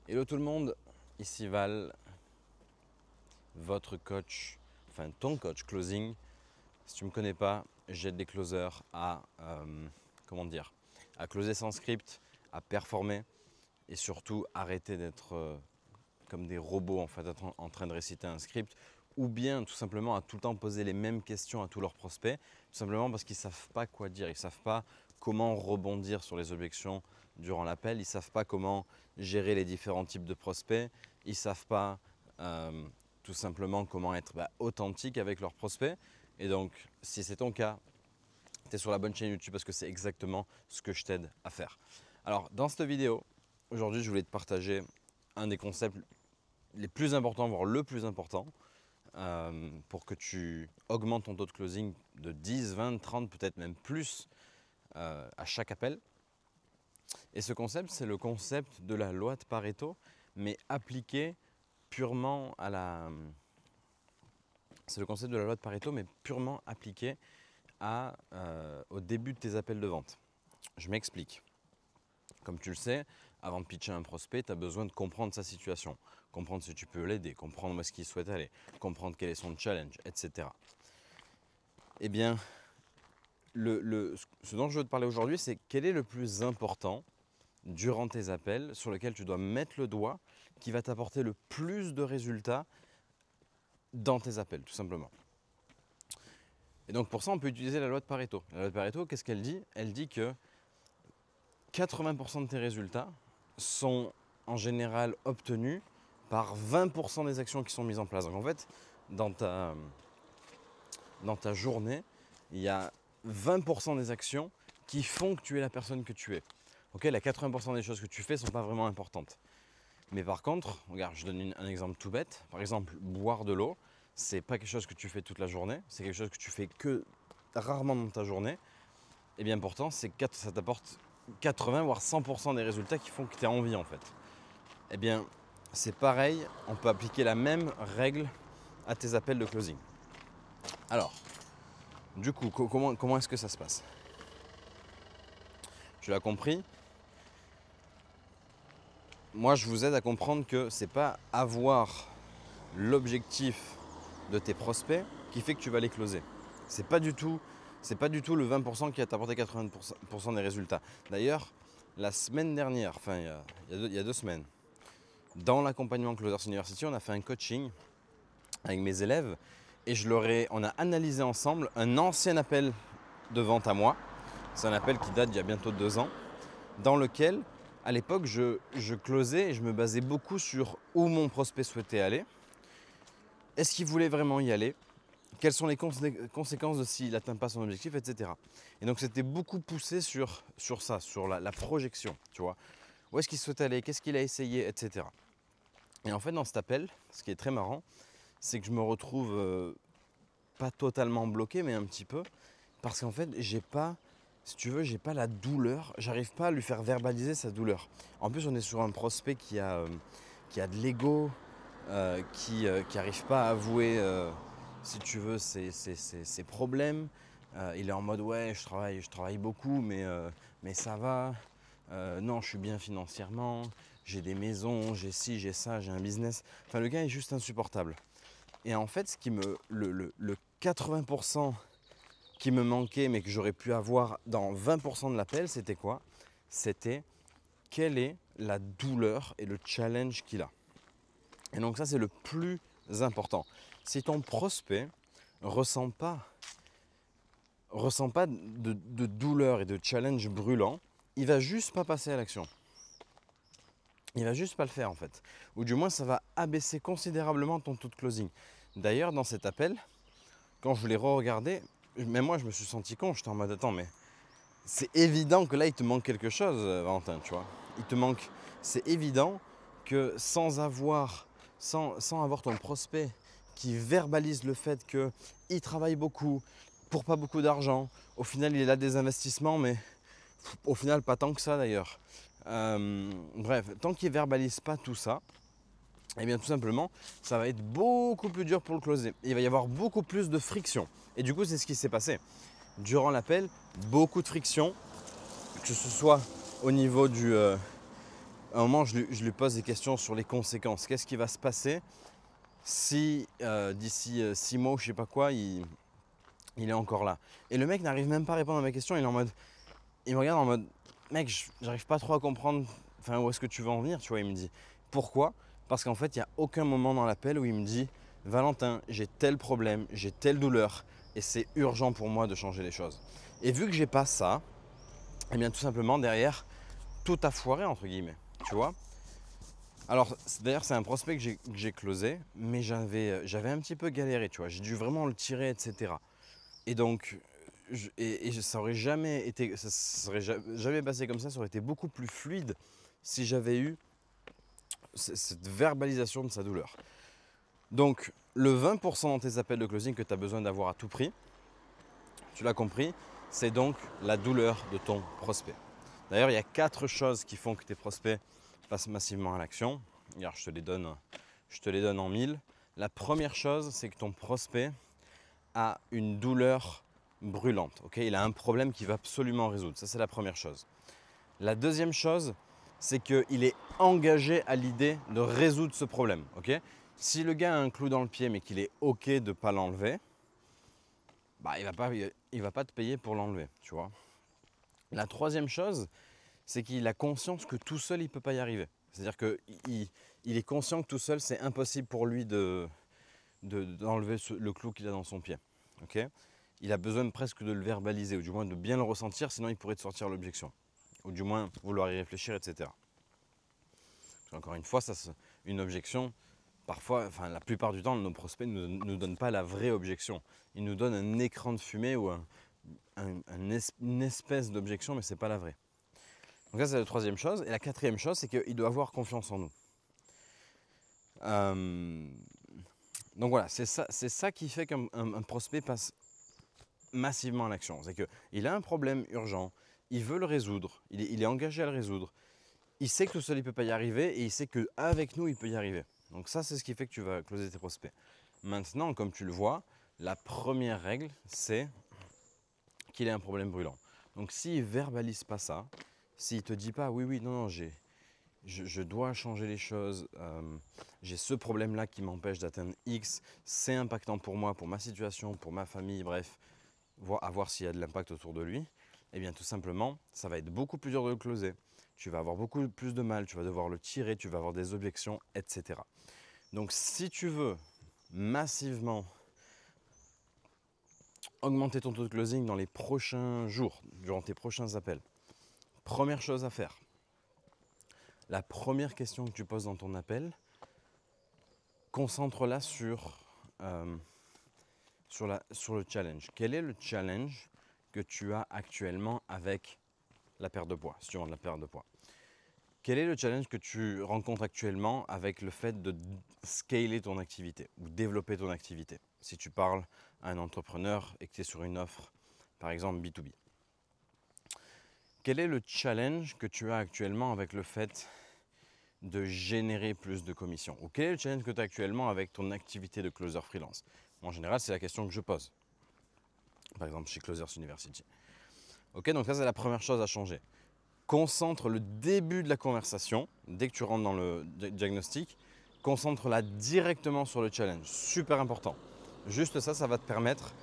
Hello tout le monde, ici Val, votre coach, enfin ton coach closing. Si tu ne me connais pas, j'aide des closers à, à closer sans script, à performer et surtout arrêter d'être comme des robots en fait, en train de réciter un script, ou bien tout simplement à tout le temps poser les mêmes questions à tous leurs prospects, tout simplement parce qu'ils ne savent pas quoi dire, ils ne savent pas comment rebondir sur les objections durant l'appel, ils ne savent pas comment gérer les différents types de prospects, ils ne savent pas tout simplement comment être authentique avec leurs prospects. Et donc, si c'est ton cas, tu es sur la bonne chaîne YouTube parce que c'est exactement ce que je t'aide à faire. Alors, dans cette vidéo, aujourd'hui, je voulais te partager un des concepts les plus importants, voire le plus important, pour que tu augmentes ton taux de closing de 10, 20, 30, peut-être même plus à chaque appel. Et ce concept, c'est le concept de la loi de Pareto, mais appliqué purement à la... C'est le concept de la loi de Pareto, mais purement appliqué au début de tes appels de vente. Je m'explique. Comme tu le sais, avant de pitcher un prospect, tu as besoin de comprendre sa situation, comprendre si tu peux l'aider, comprendre où est-ce qu'il souhaite aller, comprendre quel est son challenge, etc. Eh bien, ce dont je veux te parler aujourd'hui, c'est quel est le plus important durant tes appels sur lequel tu dois mettre le doigt, qui va t'apporter le plus de résultats dans tes appels, tout simplement. Et donc pour ça, on peut utiliser la loi de Pareto. La loi de Pareto, qu'est-ce qu'elle dit? Elle dit que 80% de tes résultats sont en général obtenus par 20% des actions qui sont mises en place. Donc en fait, dans ta journée, il y a 20% des actions qui font que tu es la personne que tu es. Okay, la 80% des choses que tu fais ne sont pas vraiment importantes. Mais par contre, regarde, je donne un exemple tout bête. Par exemple, boire de l'eau, c'est pas quelque chose que tu fais toute la journée, c'est quelque chose que tu fais que rarement dans ta journée. Et bien pourtant, ça t'apporte 80 voire 100% des résultats qui font que tu as envie en fait. Eh bien, c'est pareil, on peut appliquer la même règle à tes appels de closing. Alors, du coup, comment est-ce que ça se passe? Tu l'as compris? Moi, je vous aide à comprendre que c'est pas avoir l'objectif de tes prospects qui fait que tu vas les closer. C'est pas du tout le 20% qui va t'apporter 80% des résultats. D'ailleurs, la semaine dernière, enfin il y a 2 semaines, dans l'accompagnement Closers University, on a fait un coaching avec mes élèves et on a analysé ensemble un ancien appel de vente à moi. C'est un appel qui date d'il y a bientôt 2 ans, dans lequel, à l'époque, je closais et je me basais beaucoup sur où mon prospect souhaitait aller. Est-ce qu'il voulait vraiment y aller? Quelles sont les conséquences de s'il n'atteint pas son objectif, etc. Et donc c'était beaucoup poussé sur ça, sur la projection, tu vois. Où est-ce qu'il souhaite aller? Qu'est-ce qu'il a essayé, etc. Et en fait, dans cet appel, ce qui est très marrant, c'est que je me retrouve pas totalement bloqué, mais un petit peu, parce qu'en fait, j'ai pas la douleur, j'arrive pas à lui faire verbaliser sa douleur. En plus, on est sur un prospect qui a de l'ego, qui n'arrive pas à avouer, si tu veux, ses problèmes. Il est en mode ouais, je travaille beaucoup, mais ça va. Non, je suis bien financièrement, j'ai des maisons, j'ai ci, j'ai ça, j'ai un business. Enfin, le gars est juste insupportable. Et en fait, le 80% qui me manquait, mais que j'aurais pu avoir dans 20% de l'appel, c'était quoi? C'était quelle est la douleur et le challenge qu'il a. Et donc ça, c'est le plus important. Si ton prospect ressent pas de douleur et de challenge brûlant, il va juste pas passer à l'action. Il va juste pas le faire en fait. Ou du moins, ça va abaisser considérablement ton taux de closing. D'ailleurs, dans cet appel, quand je l'ai re-regardé, même moi, je me suis senti con. J'étais en mode, attends, mais c'est évident que là, il te manque quelque chose, Valentin, tu vois. C'est évident que sans avoir ton prospect qui verbalise le fait qu'il travaille beaucoup pour pas beaucoup d'argent, au final, il a des investissements, mais au final, pas tant que ça d'ailleurs. Bref, tant qu'il ne verbalise pas tout ça, eh bien tout simplement, ça va être beaucoup plus dur pour le closer. Il va y avoir beaucoup plus de friction. Et du coup, c'est ce qui s'est passé. Durant l'appel, beaucoup de friction, que ce soit au niveau À un moment, je lui pose des questions sur les conséquences. Qu'est-ce qui va se passer si d'ici 6 mois ou je sais pas quoi, il est encore là? Et le mec n'arrive même pas à répondre à ma question. Il me regarde en mode, mec, j'arrive pas trop à comprendre, enfin, où est-ce que tu veux en venir, tu vois. Il me dit, pourquoi? Parce qu'en fait, il n'y a aucun moment dans l'appel où il me dit, Valentin, j'ai tel problème, j'ai telle douleur, et c'est urgent pour moi de changer les choses. Et vu que j'ai pas ça, eh bien tout simplement derrière, tout a foiré entre guillemets, tu vois. Alors d'ailleurs c'est un prospect que j'ai closé, mais j'avais un petit peu galéré, tu vois. J'ai dû vraiment le tirer, etc. Et donc, ça aurait jamais été, ça serait jamais passé comme ça aurait été beaucoup plus fluide si j'avais eu cette verbalisation de sa douleur. Donc, le 20% dans tes appels de closing que tu as besoin d'avoir à tout prix, tu l'as compris, c'est donc la douleur de ton prospect. D'ailleurs, il y a 4 choses qui font que tes prospects passent massivement à l'action. Regarde, je te les donne en 1000. La première chose, c'est que ton prospect a une douleur brûlante. Okay, il a un problème qu'il va absolument résoudre. Ça, c'est la première chose. La deuxième chose, c'est qu'il est engagé à l'idée de résoudre ce problème. Okay, si le gars a un clou dans le pied mais qu'il est OK de ne pas l'enlever, bah, il va pas te payer pour l'enlever, tu vois. La troisième chose, c'est qu'il a conscience que tout seul, il ne peut pas y arriver. C'est-à-dire qu'il est conscient que tout seul, c'est impossible pour lui d'enlever le clou qu'il a dans son pied. Okay, il a besoin presque de le verbaliser, ou du moins de bien le ressentir, sinon il pourrait te sortir l'objection. Ou du moins vouloir y réfléchir, etc. Encore une fois, une objection, parfois, enfin la plupart du temps, nos prospects ne nous donnent pas la vraie objection. Ils nous donnent un écran de fumée ou une espèce d'objection, mais ce n'est pas la vraie. Donc ça, c'est la troisième chose. Et la quatrième chose, c'est qu'il doit avoir confiance en nous. Donc voilà, c'est ça qui fait qu'un prospect passe massivement à l'action. C'est qu'il a un problème urgent, il veut le résoudre, il est engagé à le résoudre. Il sait que tout seul, il ne peut pas y arriver et il sait qu'avec nous, il peut y arriver. Donc ça, c'est ce qui fait que tu vas closer tes prospects. Maintenant, comme tu le vois, la première règle, c'est qu'il ait un problème brûlant. Donc s'il ne verbalise pas ça, s'il ne te dit pas « oui, non, je dois changer les choses, j'ai ce problème-là qui m'empêche d'atteindre X, c'est impactant pour moi, pour ma situation, pour ma famille, bref, à voir s'il y a de l'impact autour de lui », eh bien tout simplement, ça va être beaucoup plus dur de le closer. Tu vas avoir beaucoup plus de mal, tu vas devoir le tirer, tu vas avoir des objections, etc. Donc si tu veux massivement augmenter ton taux de closing dans les prochains jours, durant tes prochains appels, première chose à faire, la première question que tu poses dans ton appel, concentre-la sur le challenge. Quel est le challenge que tu as actuellement avec la perte de poids, si tu vends de la perte de poids? Quel est le challenge que tu rencontres actuellement avec le fait de scaler ton activité ou développer ton activité? Si tu parles à un entrepreneur et que tu es sur une offre, par exemple B2B. Quel est le challenge que tu as actuellement avec le fait de générer plus de commissions? Ou quel est le challenge que tu as actuellement avec ton activité de closer freelance? En général, c'est la question que je pose. Par exemple, chez Closers University. Ok, donc ça, c'est la première chose à changer. Concentre le début de la conversation, dès que tu rentres dans le diagnostic, concentre-la directement sur le challenge. Super important. Juste ça, ça va te permettre,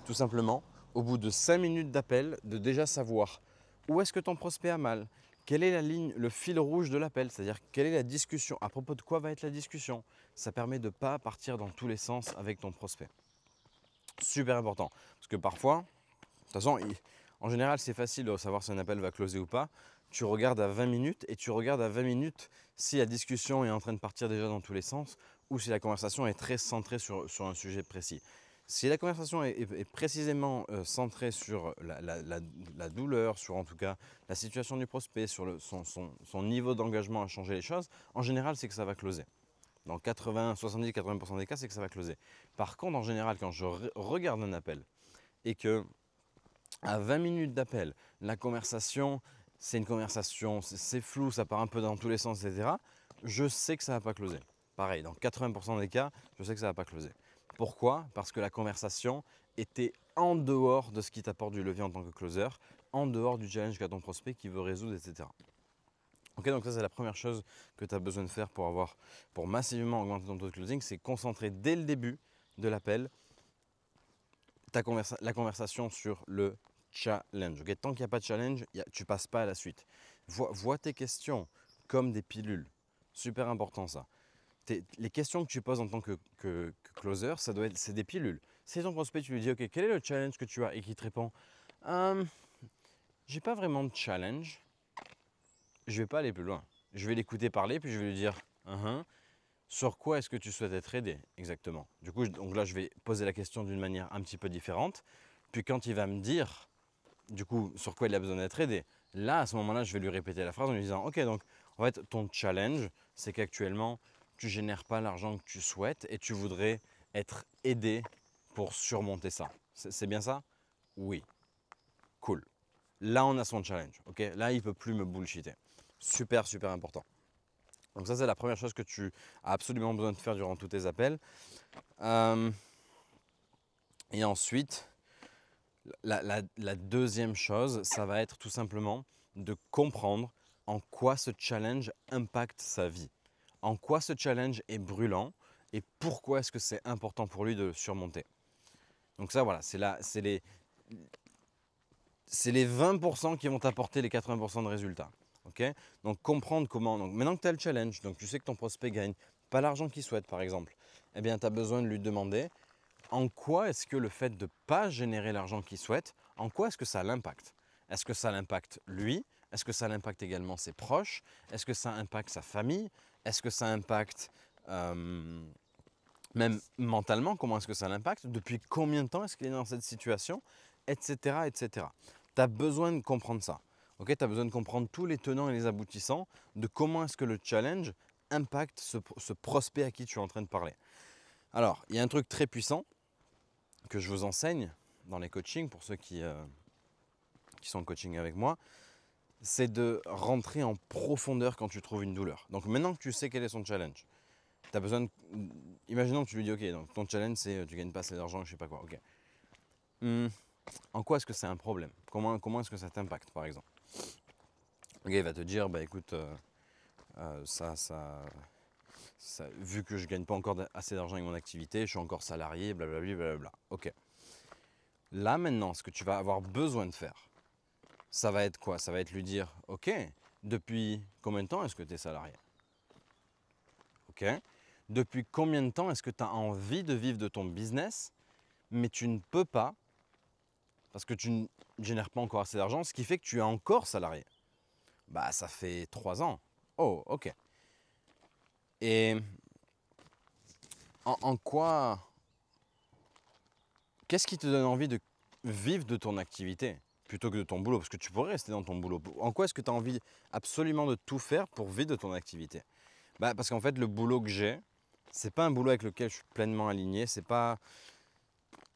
tout simplement, au bout de 5 minutes d'appel, de déjà savoir où est-ce que ton prospect a mal, quelle est la ligne, le fil rouge de l'appel, c'est-à-dire quelle est la discussion, à propos de quoi va être la discussion. Ça permet de ne pas partir dans tous les sens avec ton prospect. Super important, parce que parfois, de toute façon, en général, c'est facile de savoir si un appel va closer ou pas. Tu regardes à 20 minutes et tu regardes à 20 minutes si la discussion est en train de partir déjà dans tous les sens ou si la conversation est très centrée sur un sujet précis. Si la conversation est précisément centrée sur la douleur, sur en tout cas la situation du prospect, sur son niveau d'engagement à changer les choses, en général, c'est que ça va closer. Dans 70-80% des cas, c'est que ça va closer. Par contre, en général, quand je regarde un appel et que à 20 minutes d'appel, la conversation, c'est une conversation, c'est flou, ça part un peu dans tous les sens, etc. Je sais que ça ne va pas closer. Pareil, dans 80% des cas, je sais que ça ne va pas closer. Pourquoi? Parce que la conversation était en dehors de ce qui t'apporte du levier en tant que closer, en dehors du challenge qu'a ton prospect qui veut résoudre, etc. Ok, donc ça c'est la première chose que tu as besoin de faire pour massivement augmenter ton taux de closing, c'est concentrer dès le début de l'appel la conversation sur le challenge. Okay, tant qu'il n'y a pas de challenge, tu passes pas à la suite. Vois tes questions comme des pilules. Super important ça. Les questions que tu poses en tant que closer, c'est des pilules. Si ton prospect, tu lui dis, ok, quel est le challenge que tu as et qu'il te répond, j'ai pas vraiment de challenge, je vais pas aller plus loin. Je vais l'écouter parler, puis je vais lui dire, sur quoi est-ce que tu souhaites être aidé exactement? Du coup, donc là, je vais poser la question d'une manière un petit peu différente. Puis quand il va me dire, du coup, sur quoi il a besoin d'être aidé, là, à ce moment-là, je vais lui répéter la phrase en lui disant, ok, donc en fait, ton challenge, c'est qu'actuellement, tu génères pas l'argent que tu souhaites et tu voudrais être aidé pour surmonter ça. C'est bien ça? Oui. Cool. Là, on a son challenge. Ok. Là, il ne peut plus me bullshiter. Super, super important. Donc ça, c'est la première chose que tu as absolument besoin de faire durant tous tes appels. Et ensuite, la deuxième chose, ça va être tout simplement de comprendre en quoi ce challenge impacte sa vie. En quoi ce challenge est brûlant et pourquoi est-ce que c'est important pour lui de le surmonter. Donc ça, voilà, c'est les 20% qui vont t'apporter les 80% de résultats. Okay, donc comprendre comment. Donc maintenant que tu as le challenge, donc tu sais que ton prospect gagne pas l'argent qu'il souhaite par exemple, eh bien tu as besoin de lui demander en quoi est-ce que le fait de ne pas générer l'argent qu'il souhaite, en quoi est-ce que ça l'impacte? Est-ce que ça l'impacte lui? Est-ce que ça l'impacte également ses proches? Est-ce que ça impacte sa famille? Est-ce que ça impacte même mentalement? Comment est-ce que ça l'impacte? Depuis combien de temps est-ce qu'il est dans cette situation? Etc. etc. Tu as besoin de comprendre ça. Okay, tu as besoin de comprendre tous les tenants et les aboutissants de comment est-ce que le challenge impacte ce prospect à qui tu es en train de parler. Alors, il y a un truc très puissant que je vous enseigne dans les coachings, pour ceux qui sont en coaching avec moi, c'est de rentrer en profondeur quand tu trouves une douleur. Donc maintenant que tu sais quel est son challenge, tu as besoin de... Imaginons que tu lui dis, ok, donc ton challenge c'est tu gagnes pas assez d'argent, je sais pas quoi, ok. En quoi est-ce que c'est un problème? Comment est-ce que ça t'impacte par exemple? Ok, il va te dire, bah écoute, vu que je gagne pas encore assez d'argent avec mon activité, je suis encore salarié, blablabla, blablabla. Ok. Là maintenant, ce que tu vas avoir besoin de faire, ça va être quoi? Ça va être lui dire, ok, depuis combien de temps est-ce que tu es salarié? Ok. Depuis combien de temps est-ce que tu as envie de vivre de ton business, mais tu ne peux pas, parce que tu ne génères pas encore assez d'argent, ce qui fait que tu es encore salarié? Bah ça fait 3 ans. Oh, ok. Et en quoi... Qu'est-ce qui te donne envie de vivre de ton activité plutôt que de ton boulot? Parce que tu pourrais rester dans ton boulot. En quoi est-ce que tu as envie absolument de tout faire pour vivre de ton activité? Bah, parce qu'en fait, le boulot que j'ai, c'est pas un boulot avec lequel je suis pleinement aligné. C'est pas...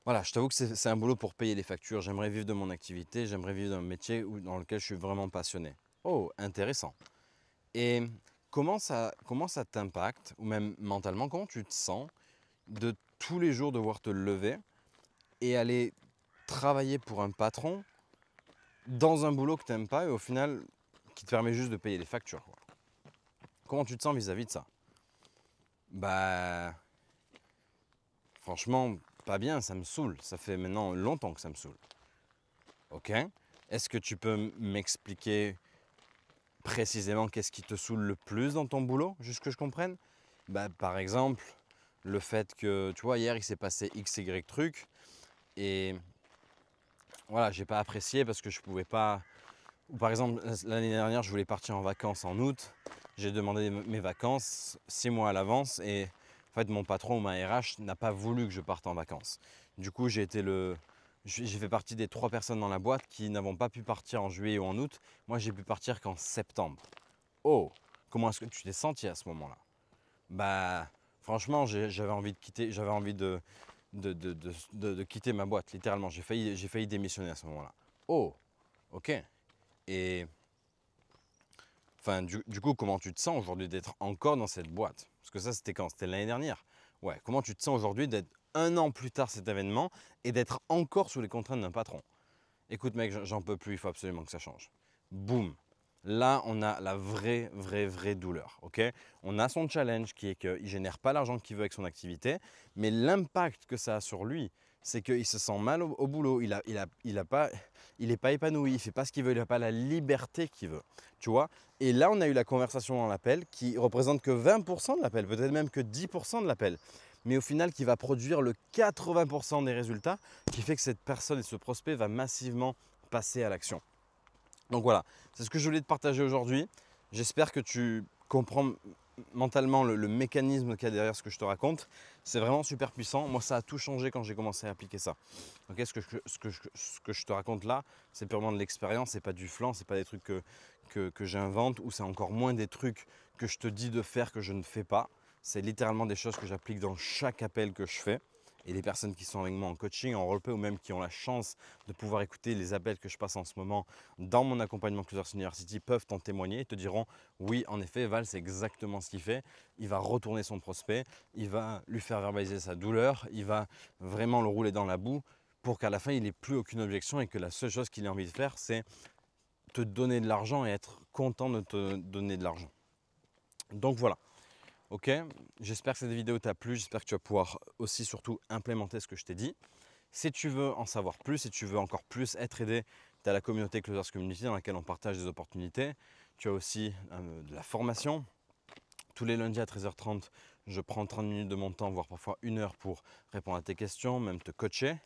Voilà, je t'avoue que c'est un boulot pour payer les factures. J'aimerais vivre de mon activité, j'aimerais vivre d'un métier dans lequel je suis vraiment passionné. Oh, intéressant. Et comment ça t'impacte, ou même mentalement, comment tu te sens de tous les jours devoir te lever et aller travailler pour un patron dans un boulot que tu n'aimes pas et au final qui te permet juste de payer les factures, quoi. Comment tu te sens vis-à-vis de ça? Bah franchement pas bien, ça me saoule. Ça fait maintenant longtemps que ça me saoule. Ok. Est-ce que tu peux m'expliquer précisément qu'est-ce qui te saoule le plus dans ton boulot, juste que je comprenne? Bah par exemple le fait que, tu vois, hier il s'est passé XY truc et voilà, j'ai pas apprécié parce que je pouvais pas. Ou par exemple, l'année dernière, je voulais partir en vacances en août. J'ai demandé mes vacances 6 mois à l'avance et en fait, mon patron ou ma RH n'a pas voulu que je parte en vacances. Du coup, j'ai fait partie des 3 personnes dans la boîte qui n'avons pas pu partir en juillet ou en août. Moi, j'ai pu partir qu'en septembre. Oh, comment est-ce que tu t'es senti à ce moment-là? Bah, franchement, j'avais envie de quitter, de quitter ma boîte, littéralement. J'ai failli démissionner à ce moment-là. Oh, ok. Et enfin, du coup, comment tu te sens aujourd'hui d'être encore dans cette boîte? Parce que ça, c'était quand? C'était l'année dernière. Ouais, comment tu te sens aujourd'hui d'être 1 an plus tard cet événement et d'être encore sous les contraintes d'un patron? Écoute mec, j'en peux plus, il faut absolument que ça change. Boum. Là, on a la vraie douleur. Ok, on a son challenge qui est qu'il ne génère pas l'argent qu'il veut avec son activité, mais l'impact que ça a sur lui, c'est qu'il se sent mal au boulot, il n'est pas épanoui, il ne fait pas ce qu'il veut, il n'a pas la liberté qu'il veut. Tu vois. Et là, on a eu la conversation dans l'appel qui représente que 20% de l'appel, peut-être même que 10% de l'appel, mais au final qui va produire le 80% des résultats, qui fait que cette personne et ce prospect va massivement passer à l'action. Donc voilà, c'est ce que je voulais te partager aujourd'hui. J'espère que tu comprends mentalement le mécanisme qu'il y a derrière ce que je te raconte. C'est vraiment super puissant. Moi, ça a tout changé quand j'ai commencé à appliquer ça. Okay, ce que je te raconte là, c'est purement de l'expérience, c'est pas du flan, c'est pas des trucs que j'invente ou c'est encore moins des trucs que je te dis de faire que je ne fais pas. C'est littéralement des choses que j'applique dans chaque appel que je fais. Et les personnes qui sont avec moi en coaching, en roleplay ou même qui ont la chance de pouvoir écouter les appels que je passe en ce moment dans mon accompagnement Closers University peuvent t'en témoigner et te diront oui, en effet, Val, c'est exactement ce qu'il fait. Il va retourner son prospect, il va lui faire verbaliser sa douleur, il va vraiment le rouler dans la boue pour qu'à la fin, il n'ait plus aucune objection et que la seule chose qu'il ait envie de faire, c'est te donner de l'argent et être content de te donner de l'argent. Donc voilà. Ok, j'espère que cette vidéo t'a plu, j'espère que tu vas pouvoir aussi surtout implémenter ce que je t'ai dit. Si tu veux en savoir plus, si tu veux encore plus être aidé, tu as la communauté Closers Community dans laquelle on partage des opportunités. Tu as aussi de la formation. Tous les lundis à 13h30, je prends 30 minutes de mon temps, voire parfois 1 heure pour répondre à tes questions, même te coacher.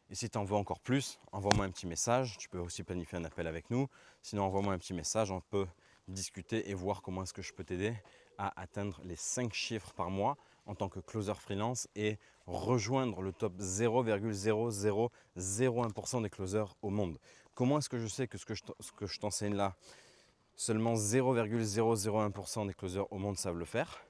Et si tu en veux encore plus, envoie-moi un petit message. Tu peux aussi planifier un appel avec nous. Sinon, envoie-moi un petit message, on peut discuter et voir comment est-ce que je peux t'aider à atteindre les 5 chiffres par mois en tant que closer freelance et rejoindre le top 0,0001% des closers au monde. Comment est-ce que je sais que ce que je t'enseigne là, seulement 0,001% des closers au monde savent le faire?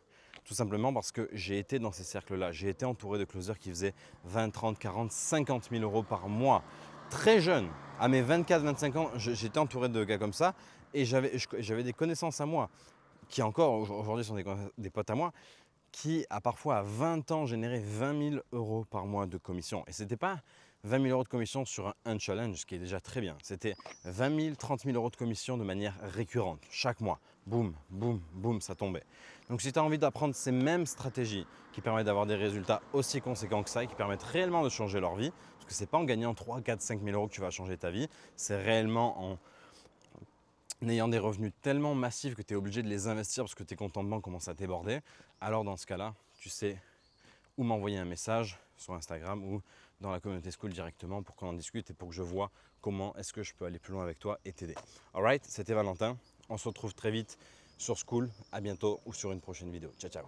Tout simplement parce que j'ai été dans ces cercles-là. J'ai été entouré de closers qui faisaient 20, 30, 40, 50 000 euros par mois. Très jeune, à mes 24, 25 ans, j'étais entouré de gars comme ça et j'avais des connaissances à moi qui encore aujourd'hui sont des potes à moi, qui a parfois à 20 ans généré 20 000 euros par mois de commission. Et ce n'était pas 20 000 euros de commission sur un challenge, ce qui est déjà très bien. C'était 20 000, 30 000 euros de commission de manière récurrente, chaque mois. Boum, boum, boum, ça tombait. Donc si tu as envie d'apprendre ces mêmes stratégies qui permettent d'avoir des résultats aussi conséquents que ça et qui permettent réellement de changer leur vie, parce que ce n'est pas en gagnant 3, 4, 5 000 euros que tu vas changer ta vie, c'est réellement en ayant des revenus tellement massifs que tu es obligé de les investir parce que tes comptes en banque commencent à déborder, alors dans ce cas-là, tu sais où m'envoyer un message sur Instagram ou dans la communauté School directement pour qu'on en discute et pour que je vois comment est-ce que je peux aller plus loin avec toi et t'aider. Alright, c'était Valentin. On se retrouve très vite sur School. À bientôt ou sur une prochaine vidéo. Ciao, ciao.